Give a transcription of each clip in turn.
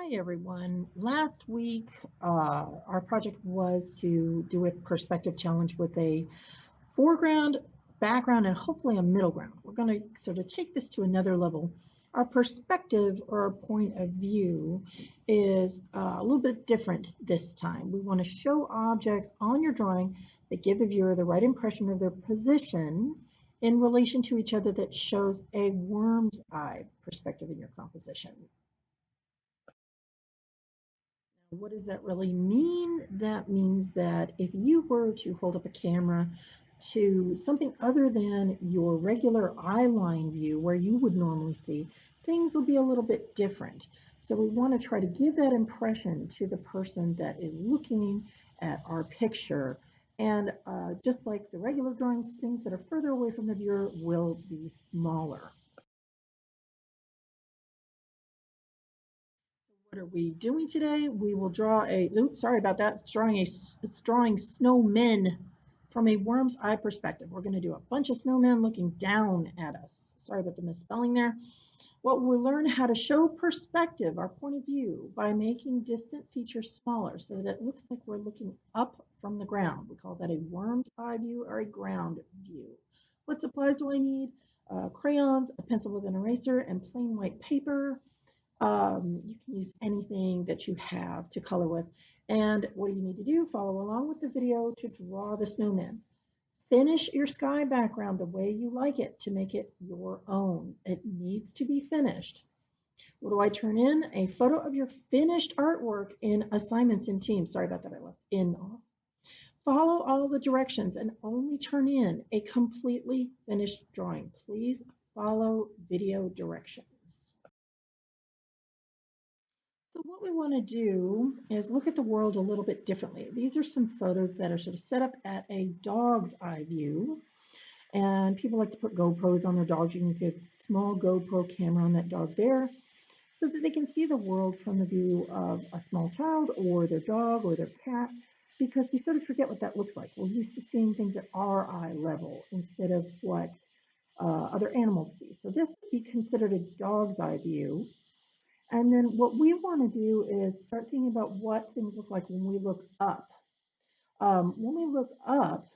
Hi everyone. Last week, our project was to do a perspective challenge with a foreground, background, and hopefully a middle ground. We're going to sort of take this to another level. Our perspective or our point of view is a little bit different this time. We want to show objects on your drawing that give the viewer the right impression of their position in relation to each other that shows a worm's eye perspective in your composition. What does that really mean? That means that if you were to hold up a camera to something other than your regular eye line view where you would normally see, things will be a little bit different. So we want to try to give that impression to the person that is looking at our picture. And just like the regular drawings, things that are further away from the viewer will be smaller. What are we doing today? We will draw a, oops, sorry about that. It's drawing snowmen from a worm's eye perspective. We're going to do a bunch of snowmen looking down at us. Sorry about the misspelling there. Well, we'll learn how to show perspective, our point of view, by making distant features smaller so that it looks like we're looking up from the ground. We call that a worm's eye view or a ground view. What supplies do I need? Crayons, a pencil with an eraser, and plain white paper. You can use anything that you have to color with. And what do you need to do? Follow along with the video to draw the snowman. Finish your sky background the way you like it to make it your own. It needs to be finished. What do I turn in? A photo of your finished artwork in assignments in teams. Sorry about that, I left in off. Follow all the directions and only turn in a completely finished drawing. Please follow video directions. So what we want to do is look at the world a little bit differently. These are some photos that are sort of set up at a dog's eye view. And people like to put GoPros on their dogs. You can see a small GoPro camera on that dog there so that they can see the world from the view of a small child or their dog or their cat, because we sort of forget what that looks like. We're used to seeing things at our eye level instead of what other animals see. So this would be considered a dog's eye view. And then what we want to do is start thinking about what things look like when we look up. When we look up,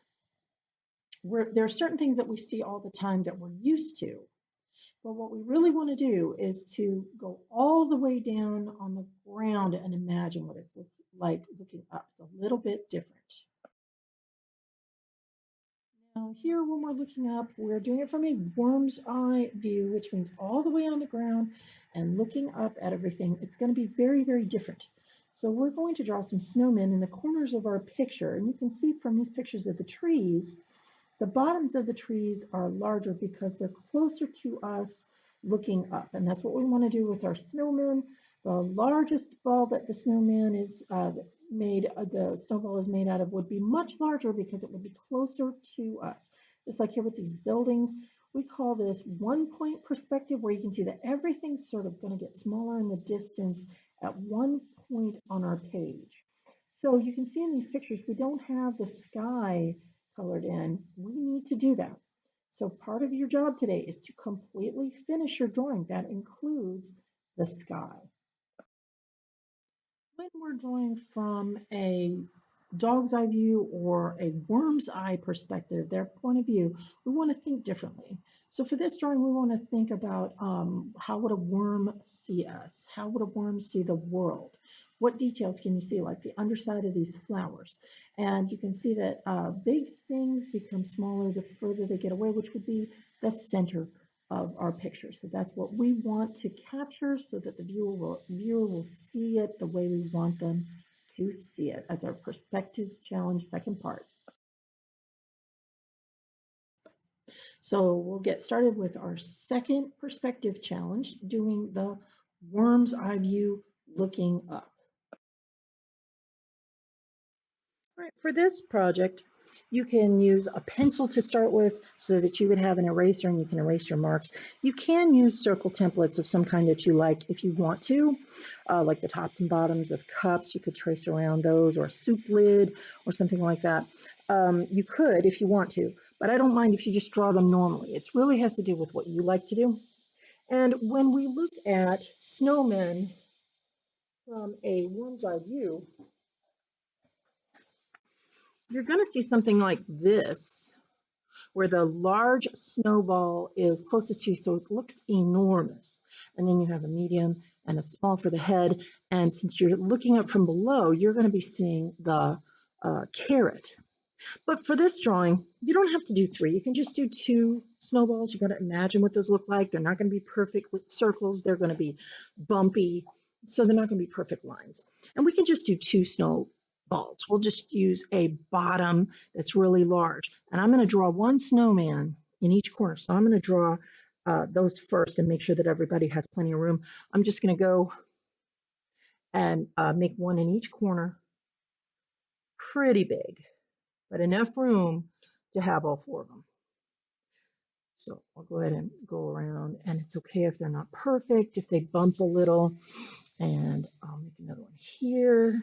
there are certain things that we see all the time that we're used to. But what we really want to do is to go all the way down on the ground and imagine what it's like looking up. It's a little bit different. Now here when we're looking up, we're doing it from a worm's eye view, which means all the way on the ground and looking up at everything. It's going to be very, very different. So we're going to draw some snowmen in the corners of our picture. And you can see from these pictures of the trees, the bottoms of the trees are larger because they're closer to us looking up. And that's what we want to do with our snowmen. The largest ball that the snowman is the snowball is made out of would be much larger because it would be closer to us. Just like here with these buildings, we call this one point perspective, where you can see that everything's sort of going to get smaller in the distance at one point on our page. So you can see in these pictures, we don't have the sky colored in. We need to do that. So part of your job today is to completely finish your drawing. That includes the sky. When we're drawing from a dog's eye view or a worm's eye perspective, their point of view, we want to think differently. So for this drawing, we want to think about how would a worm see us? How would a worm see the world? What details can you see, like the underside of these flowers? And you can see that big things become smaller the further they get away, which would be the center of our picture. So that's what we want to capture so that the viewer will see it the way we want them to see it. That's our perspective challenge, second part. So we'll get started with our second perspective challenge, doing the worm's eye view looking up. All right, for this project, you can use a pencil to start with so that you would have an eraser and you can erase your marks. You can use circle templates of some kind that you like if you want to, like the tops and bottoms of cups. You could trace around those, or a soup lid or something like that. You could if you want to, but I don't mind if you just draw them normally. It really has to do with what you like to do. And when we look at snowmen, from a worm's eye view, you're going to see something like this, where the large snowball is closest to you, so it looks enormous. And then you have a medium and a small for the head. And since you're looking up from below, you're going to be seeing the carrot. But for this drawing, you don't have to do 3. You can just do 2 snowballs. You got to imagine what those look like. They're not going to be perfect circles. They're going to be bumpy, so they're not going to be perfect lines. And we can just do 2 snowballs. We'll just use a bottom that's really large. And I'm going to draw 1 snowman in each corner. So I'm going to draw those first and make sure that everybody has plenty of room. I'm just going to go and make 1 in each corner, pretty big, but enough room to have all 4 of them. So I'll go ahead and go around, and it's okay if they're not perfect, if they bump a little. And I'll make another one here,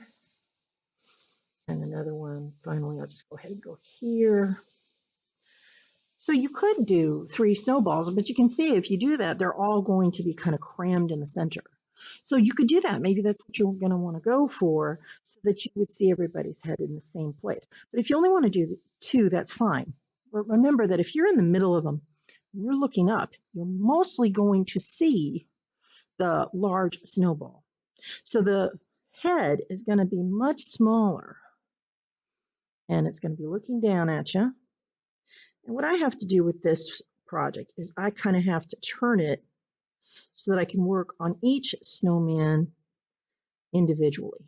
and another one. Finally, I'll just go ahead and go here. So you could do 3 snowballs, but you can see if you do that, they're all going to be kind of crammed in the center. So you could do that. Maybe that's what you're going to want to go for, so that you would see everybody's head in the same place. But if you only want to do 2, that's fine. But remember that if you're in the middle of them, and you're looking up, you're mostly going to see the large snowball. So the head is going to be much smaller, and it's going to be looking down at you. And what I have to do with this project is I kind of have to turn it so that I can work on each snowman individually.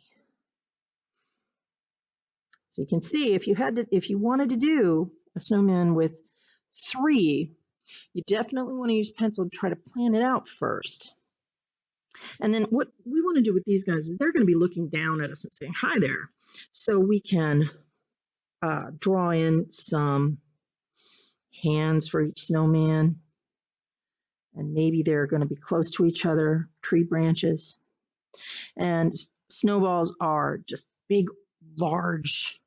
So you can see if you wanted to do a snowman with 3, you definitely want to use pencil to try to plan it out first. And then what we want to do with these guys is they're going to be looking down at us and saying, hi there. So we can draw in some hands for each snowman. And maybe they're going to be close to each other, tree branches. And snowballs are just big, large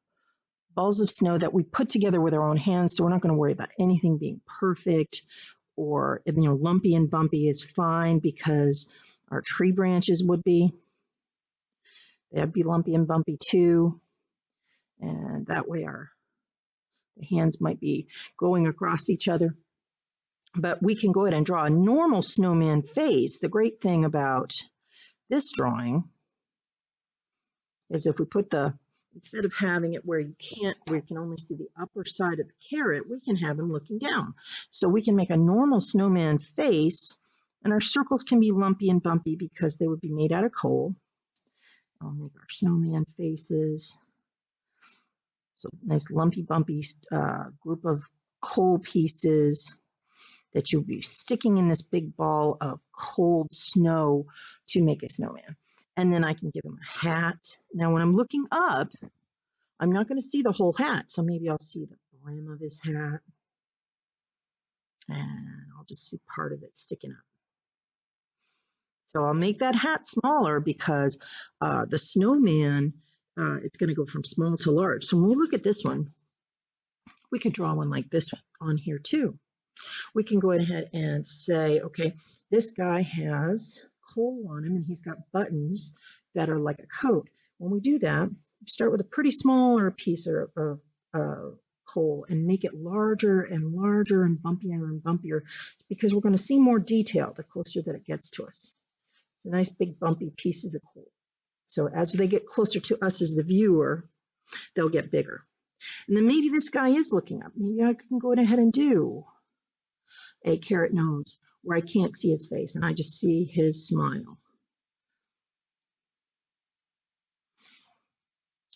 balls of snow that we put together with our own hands. So we're not going to worry about anything being perfect, or lumpy and bumpy is fine, because our tree branches would be. They'd be lumpy and bumpy too. And that way the hands might be going across each other. But we can go ahead and draw a normal snowman face. The great thing about this drawing is if we put instead of having it where you can only see the upper side of the carrot, we can have him looking down. So we can make a normal snowman face, and our circles can be lumpy and bumpy because they would be made out of coal. I'll make our snowman faces. So nice lumpy, bumpy group of coal pieces that you'll be sticking in this big ball of cold snow to make a snowman. And then I can give him a hat. Now when I'm looking up, I'm not going to see the whole hat, so maybe I'll see the brim of his hat, and I'll just see part of it sticking up. So I'll make that hat smaller because the snowman, it's going to go from small to large. So when we look at this one, we could draw one like this one on here too. We can go ahead and say, okay, this guy has coal on him and he's got buttons that are like a coat. When we do that, we start with a pretty smaller piece of coal and make it larger and larger and bumpier, because we're going to see more detail the closer that it gets to us. So nice big bumpy pieces of coal. So as they get closer to us as the viewer, they'll get bigger. And then maybe this guy is looking up. Maybe I can go ahead and do a carrot nose where I can't see his face and I just see his smile.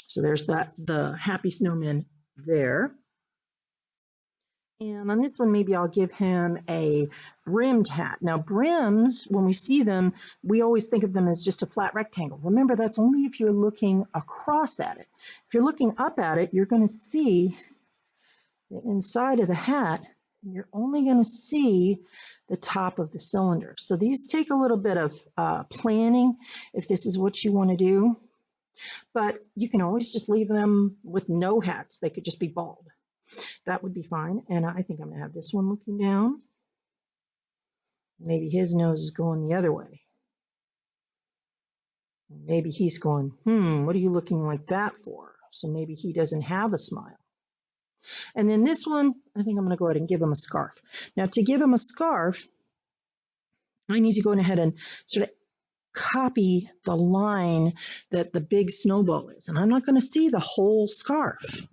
So there's the happy snowman there. And on this one, maybe I'll give him a brimmed hat. Now, brims, when we see them, we always think of them as just a flat rectangle. Remember, that's only if you're looking across at it. If you're looking up at it, you're going to see the inside of the hat. And you're only going to see the top of the cylinder. So these take a little bit of planning if this is what you want to do. But you can always just leave them with no hats. They could just be bald. That would be fine. And I think I'm going to have this one looking down. Maybe his nose is going the other way. Maybe he's going, what are you looking like that for? So maybe he doesn't have a smile. And then this one, I think I'm going to go ahead and give him a scarf. Now to give him a scarf, I need to go ahead and sort of copy the line that the big snowball is. And I'm not going to see the whole scarf.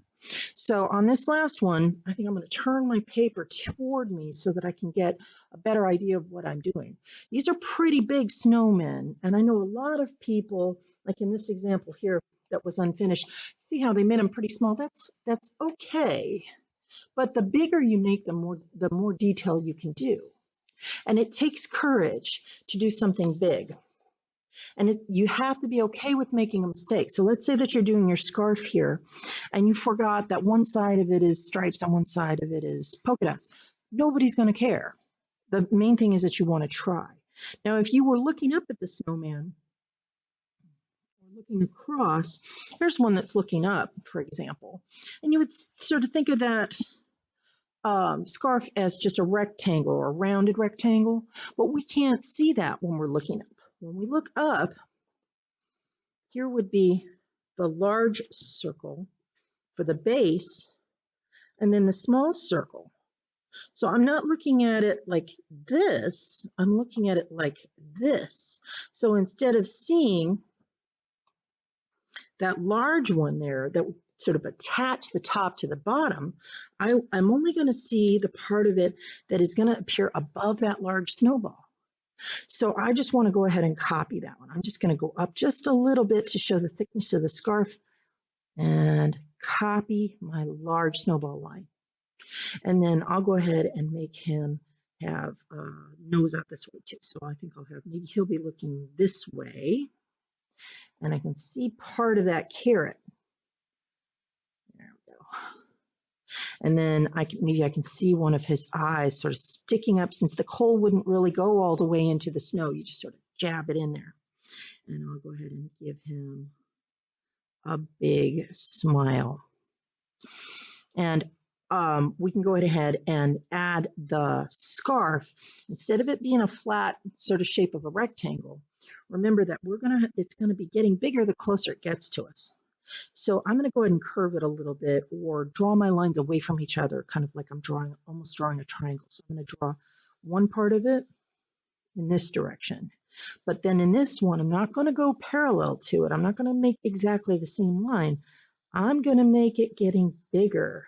So on this last one, I think I'm going to turn my paper toward me so that I can get a better idea of what I'm doing. These are pretty big snowmen, and I know a lot of people, like in this example here that was unfinished, see how they made them pretty small? That's okay, but the bigger you make them, the more detail you can do. And it takes courage to do something big. And you have to be okay with making a mistake. So let's say that you're doing your scarf here and you forgot that one side of it is stripes and one side of it is polka dots. Nobody's going to care. The main thing is that you want to try. Now, if you were looking up at the snowman or looking across, here's one that's looking up, for example, and you would sort of think of that scarf as just a rectangle or a rounded rectangle, but we can't see that when we're looking up. When we look up, here would be the large circle for the base, and then the small circle. So I'm not looking at it like this, I'm looking at it like this. So instead of seeing that large one there that sort of attach the top to the bottom, I'm only going to see the part of it that is going to appear above that large snowball. So I just want to go ahead and copy that one. I'm just going to go up just a little bit to show the thickness of the scarf and copy my large snowball line. And then I'll go ahead and make him have nose out this way too. So I think I'll have, maybe he'll be looking this way. And I can see part of that carrot. There we go. And then maybe I can see one of his eyes sort of sticking up, since the coal wouldn't really go all the way into the snow. You just sort of jab it in there. And I'll go ahead and give him a big smile. And we can go ahead and add the scarf. Instead of it being a flat sort of shape of a rectangle, remember that it's gonna be getting bigger the closer it gets to us. So I'm gonna go ahead and curve it a little bit or draw my lines away from each other, kind of like I'm almost drawing a triangle. So I'm gonna draw one part of it in this direction. But then in this one, I'm not gonna go parallel to it. I'm not gonna make exactly the same line. I'm gonna make it getting bigger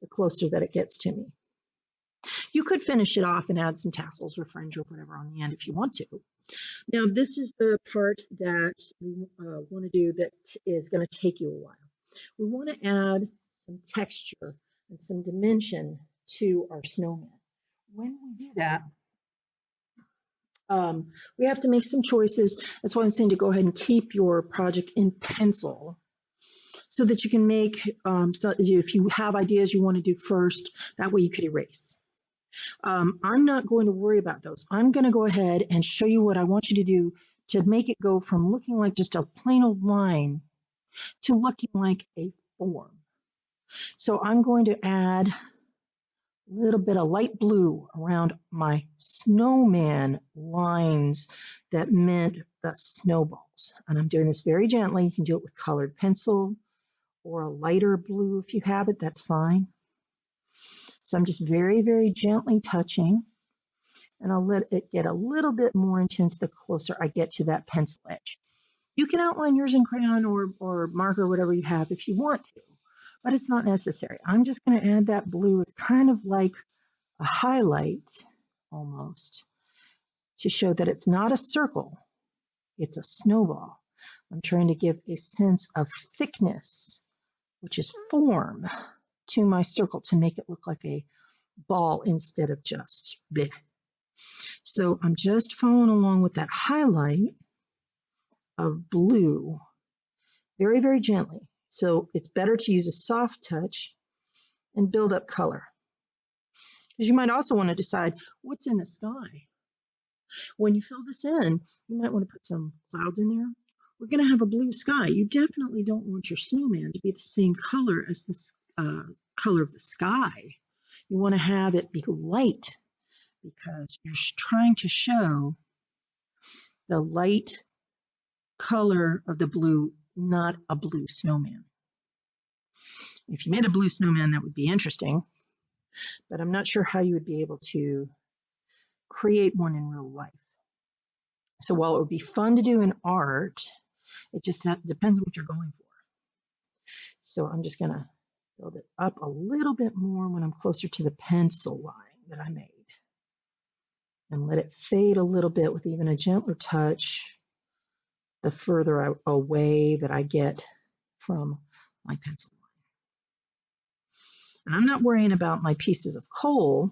the closer that it gets to me. You could finish it off and add some tassels or fringe or whatever on the end if you want to. Now this is the part that we want to do that is going to take you a while. We want to add some texture and some dimension to our snowman. When we do that, we have to make some choices. That's why I'm saying to go ahead and keep your project in pencil, so that you can make, so if you have ideas you want to do first, that way you could erase. I'm not going to worry about those. I'm going to go ahead and show you what I want you to do to make it go from looking like just a plain old line to looking like a form. So I'm going to add a little bit of light blue around my snowman lines that meant the snowballs. And I'm doing this very gently. You can do it with colored pencil or a lighter blue if you have it, that's fine. So I'm just very, very gently touching, and I'll let it get a little bit more intense the closer I get to that pencil edge. You can outline yours in crayon or marker, whatever you have if you want to, but it's not necessary. I'm just going to add that blue. It's kind of like a highlight almost, to show that it's not a circle, it's a snowball. I'm trying to give a sense of thickness, which is form, to my circle to make it look like a ball instead of just bleh. So I'm just following along with that highlight of blue very, very gently. So it's better to use a soft touch and build up color. Because you might also want to decide what's in the sky. When you fill this in, you might want to put some clouds in there. We're going to have a blue sky. You definitely don't want your snowman to be the same color as the color of the sky. You want to have it be light, because you're trying to show the light color of the blue, not a blue snowman. If you made a blue snowman, that would be interesting, but I'm not sure how you would be able to create one in real life. So while it would be fun to do in art, it just depends on what you're going for. So I'm just going to build it up a little bit more when I'm closer to the pencil line that I made. And let it fade a little bit with even a gentler touch the further away that I get from my pencil line. And I'm not worrying about my pieces of coal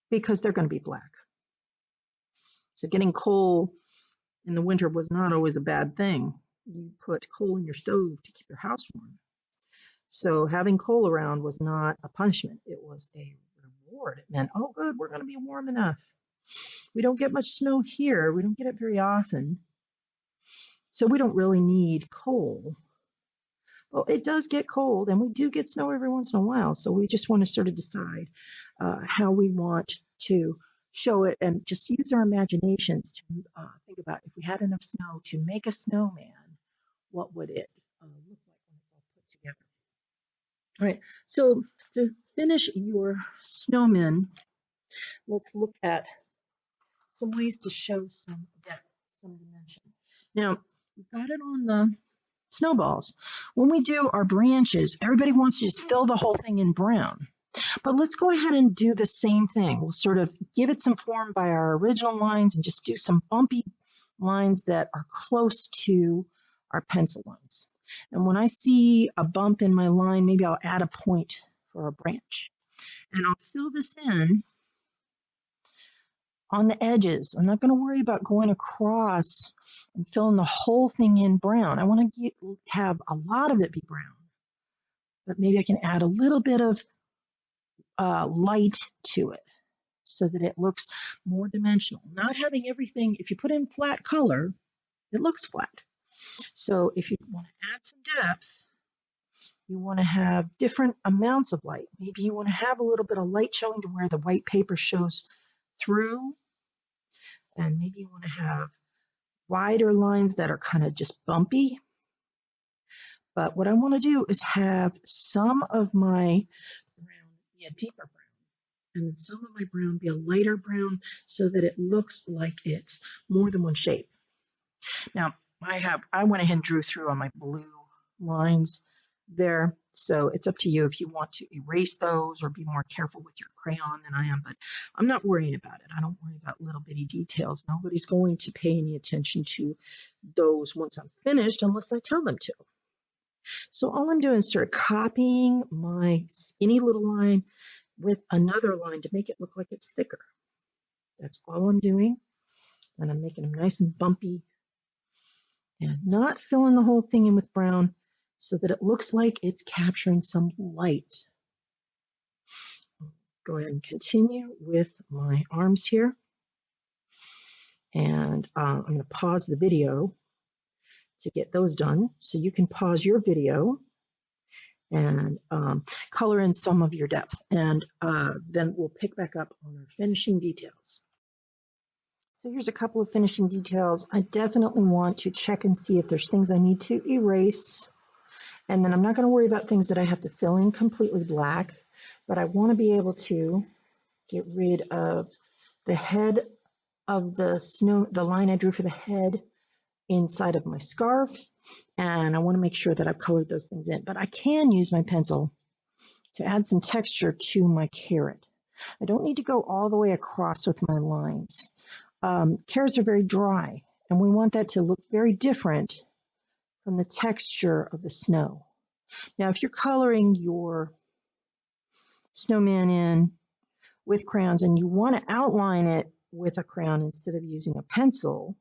because they're going to be black. So getting coal in the winter was not always a bad thing. You put coal in your stove to keep your house warm. So having coal around was not a punishment. It was a reward. It meant, oh, good, we're going to be warm enough. We don't get much snow here. We don't get it very often. So we don't really need coal. Well, it does get cold, and we do get snow every once in a while. So we just want to sort of decide how we want to show it and just use our imaginations to think about if we had enough snow to make a snowman, what would it look like when it's all put together? All right, so to finish your snowman, let's look at some ways to show some depth, some dimension. Now, we've got it on the snowballs. When we do our branches, everybody wants to just fill the whole thing in brown. But let's go ahead and do the same thing. We'll sort of give it some form by our original lines and just do some bumpy lines that are close to our pencil lines. And when I see a bump in my line, maybe I'll add a point for a branch. And I'll fill this in on the edges. I'm not going to worry about going across and filling the whole thing in brown. I want to have a lot of it be brown, but maybe I can add a little bit of light to it so that it looks more dimensional. Not having everything, if you put in flat color, it looks flat. So if you want to add some depth, you want to have different amounts of light. Maybe you want to have a little bit of light showing to where the white paper shows through, and maybe you want to have wider lines that are kind of just bumpy. But what I want to do is have some of my brown be a deeper brown, and then some of my brown be a lighter brown so that it looks like it's more than one shade. Now, I went ahead and drew through on my blue lines there, so it's up to you if you want to erase those or be more careful with your crayon than I am, but I'm not worrying about it. I don't worry about little bitty details. Nobody's going to pay any attention to those once I'm finished unless I tell them to. So all I'm doing is sort of copying my skinny little line with another line to make it look like it's thicker. That's all I'm doing, and I'm making them nice and bumpy and not filling the whole thing in with brown so that it looks like it's capturing some light. Go ahead and continue with my arms here. And I'm going to pause the video to get those done. So you can pause your video and color in some of your depth. And then we'll pick back up on our finishing details. So here's a couple of finishing details. I definitely want to check and see if there's things I need to erase. And then I'm not going to worry about things that I have to fill in completely black, but I want to be able to get rid of the head of the line I drew for the head inside of my scarf. And I want to make sure that I've colored those things in. But I can use my pencil to add some texture to my carrot. I don't need to go all the way across with my lines. Carrots are very dry, and we want that to look very different from the texture of the snow. Now, if you're coloring your snowman in with crayons and you want to outline it with a crayon instead of using a pencil,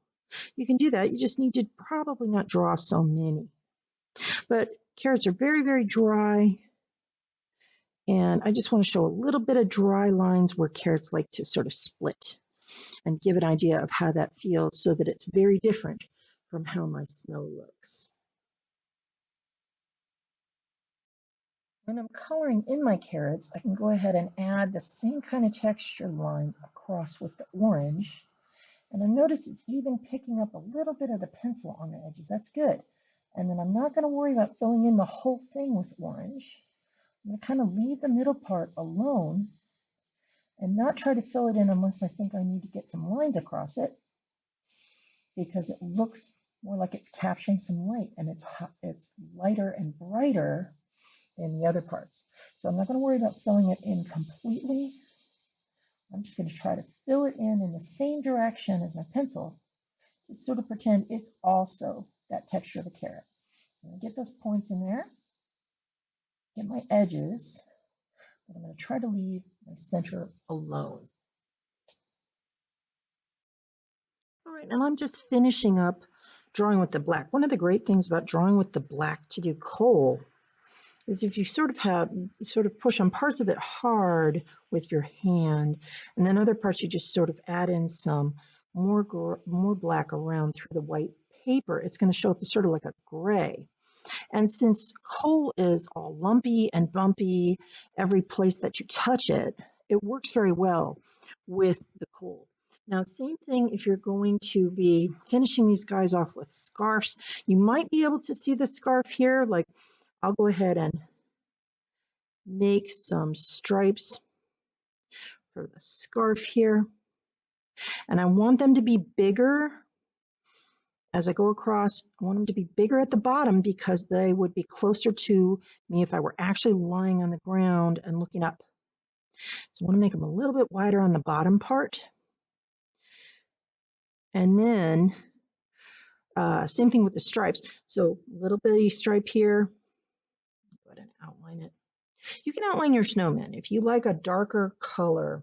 you can do that. You just need to probably not draw so many. But carrots are very, very dry, and I just want to show a little bit of dry lines where carrots like to sort of split and give an idea of how that feels so that it's very different from how my snow looks. When I'm coloring in my carrots, I can go ahead and add the same kind of texture lines across with the orange. And I notice it's even picking up a little bit of the pencil on the edges. That's good. And then I'm not going to worry about filling in the whole thing with orange. I'm going to kind of leave the middle part alone and not try to fill it in unless I think I need to get some lines across it, because it looks more like it's capturing some light, and it's lighter and brighter than the other parts. So I'm not going to worry about filling it in completely. I'm just going to try to fill it in the same direction as my pencil, to sort of pretend it's also that texture of a carrot. So I'm going to get those points in there, get my edges, but I'm going to try to leave my center alone. All right, and I'm just finishing up drawing with the black. One of the great things about drawing with the black to do coal is if you sort of push on parts of it hard with your hand, and then other parts you just sort of add in some more black around through the white paper, it's going to show up as sort of like a gray. And since coal is all lumpy and bumpy every place that you touch it, it works very well with the coal. Now, same thing if you're going to be finishing these guys off with scarves. You might be able to see the scarf here. Like, I'll go ahead and make some stripes for the scarf here. And I want them to be bigger as I go across. I want them to be bigger at the bottom because they would be closer to me if I were actually lying on the ground and looking up. So I want to make them a little bit wider on the bottom part. And then same thing with the stripes. So little bitty stripe here. Go ahead and outline it. You can outline your snowmen. If you like a darker color,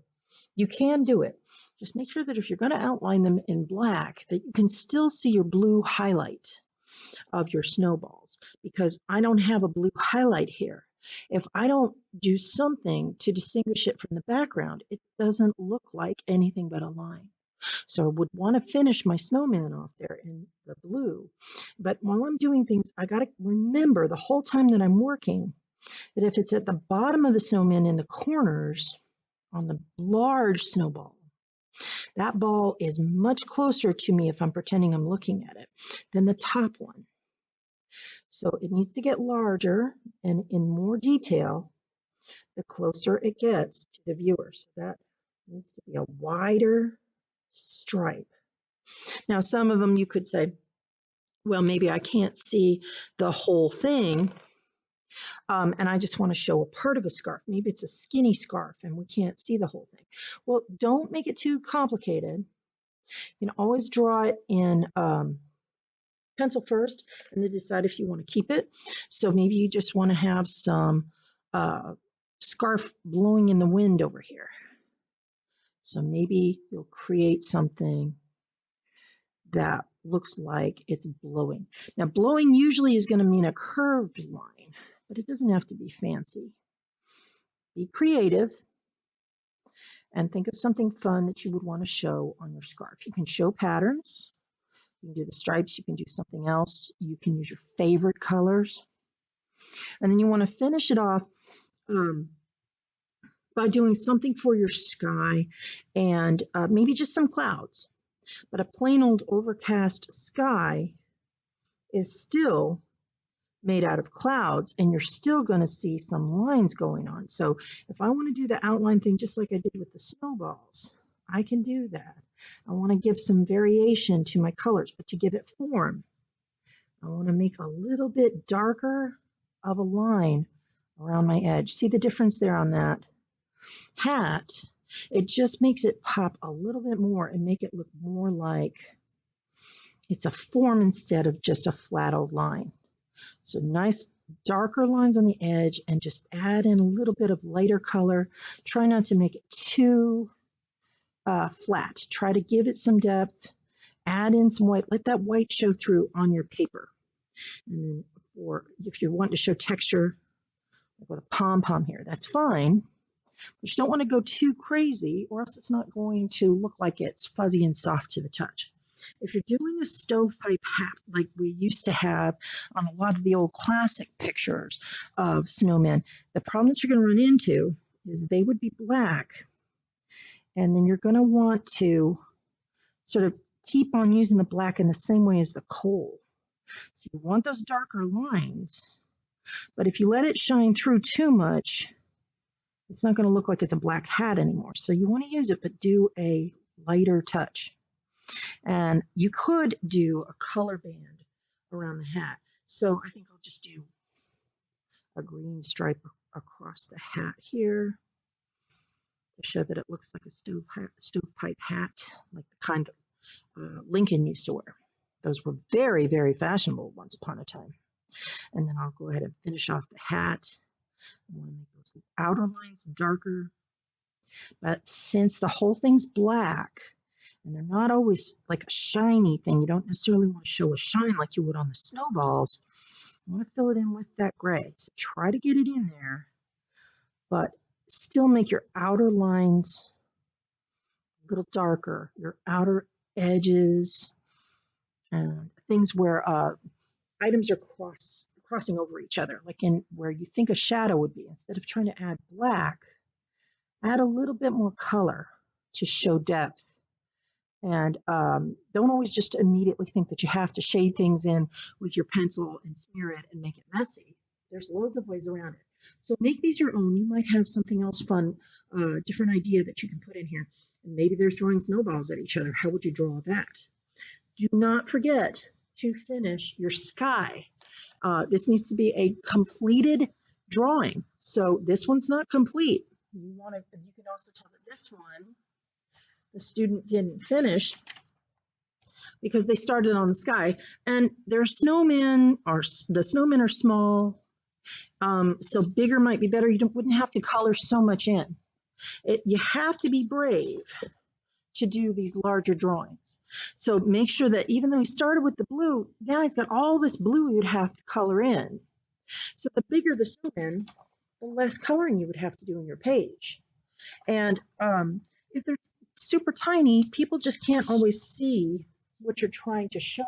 you can do it. Just make sure that if you're going to outline them in black, that you can still see your blue highlight of your snowballs, because I don't have a blue highlight here. If I don't do something to distinguish it from the background, it doesn't look like anything but a line. So I would want to finish my snowman off there in the blue. But while I'm doing things, I got to remember the whole time that I'm working that if it's at the bottom of the snowman in the corners on the large snowball, that ball is much closer to me if I'm pretending I'm looking at it than the top one. So it needs to get larger and in more detail the closer it gets to the viewer. So that needs to be a wider stripe. Now, some of them you could say, well, maybe I can't see the whole thing, and I just want to show a part of a scarf. Maybe it's a skinny scarf and we can't see the whole thing. Well, don't make it too complicated. You can always draw it in pencil first and then decide if you want to keep it. So maybe you just want to have some scarf blowing in the wind over here. So maybe you'll create something that looks like it's blowing. Now, blowing usually is going to mean a curved line, but it doesn't have to be fancy. Be creative and think of something fun that you would want to show on your scarf. You can show patterns. You can do the stripes. You can do something else. You can use your favorite colors. And then you want to finish it off by doing something for your sky and maybe just some clouds. But a plain old overcast sky is still made out of clouds, and you're still going to see some lines going on. So if I want to do the outline thing just like I did with the snowballs, I can do that. I want to give some variation to my colors, but to give it form, I want to make a little bit darker of a line around my edge. See the difference there on that hat? It just makes it pop a little bit more and make it look more like it's a form instead of just a flat old line. So nice darker lines on the edge and just add in a little bit of lighter color. Try not to make it too flat. Try to give it some depth. Add in some white. Let that white show through on your paper. And then if you want to show texture, like with a pom-pom here, that's fine. But you don't want to go too crazy or else it's not going to look like it's fuzzy and soft to the touch. If you're doing a stovepipe hat like we used to have on a lot of the old classic pictures of snowmen, the problem that you're going to run into is they would be black, and then you're going to want to sort of keep on using the black in the same way as the coal. So you want those darker lines, but if you let it shine through too much, it's not going to look like it's a black hat anymore. So you want to use it, but do a lighter touch. And you could do a color band around the hat. So I think I'll just do a green stripe across the hat here to show that it looks like a stovepipe hat, like the kind that Lincoln used to wear. Those were very, very fashionable once upon a time. And then I'll go ahead and finish off the hat. I want to make those outer lines darker. But since the whole thing's black, and they're not always like a shiny thing, you don't necessarily want to show a shine like you would on the snowballs. You want to fill it in with that gray. So try to get it in there, but still make your outer lines a little darker, your outer edges, and things where items are crossing over each other, like in where you think a shadow would be. Instead of trying to add black, add a little bit more color to show depth. And don't always just immediately think that you have to shade things in with your pencil and smear it and make it messy. There's loads of ways around it. So make these your own. You might have something else fun, different idea that you can put in here. And maybe they're throwing snowballs at each other. How would you draw that? Do not forget to finish your sky. This needs to be a completed drawing. So this one's not complete. You can also tell that this one, the student didn't finish because they started on the sky, and their snowmen are small, so bigger might be better. You wouldn't have to color so much in. You have to be brave to do these larger drawings. So make sure that even though he started with the blue, now he's got all this blue you would have to color in. So the bigger the snowman, the less coloring you would have to do in your page. And if they're super tiny, people just can't always see what you're trying to show.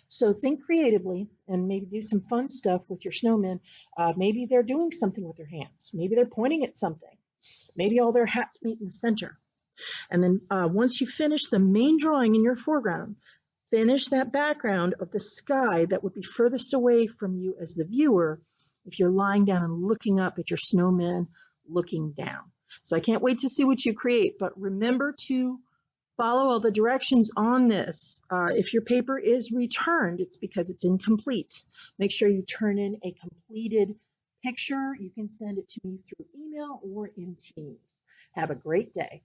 So think creatively and maybe do some fun stuff with your snowmen. Maybe they're doing something with their hands. Maybe they're pointing at something. Maybe all their hats meet in the center. And then once you finish the main drawing in your foreground, finish that background of the sky that would be furthest away from you as the viewer if you're lying down and looking up at your snowmen looking down. So I can't wait to see what you create, but remember to follow all the directions on this. If your paper is returned, it's because it's incomplete. Make sure you turn in a completed picture. You can send it to me through email or in Teams. Have a great day.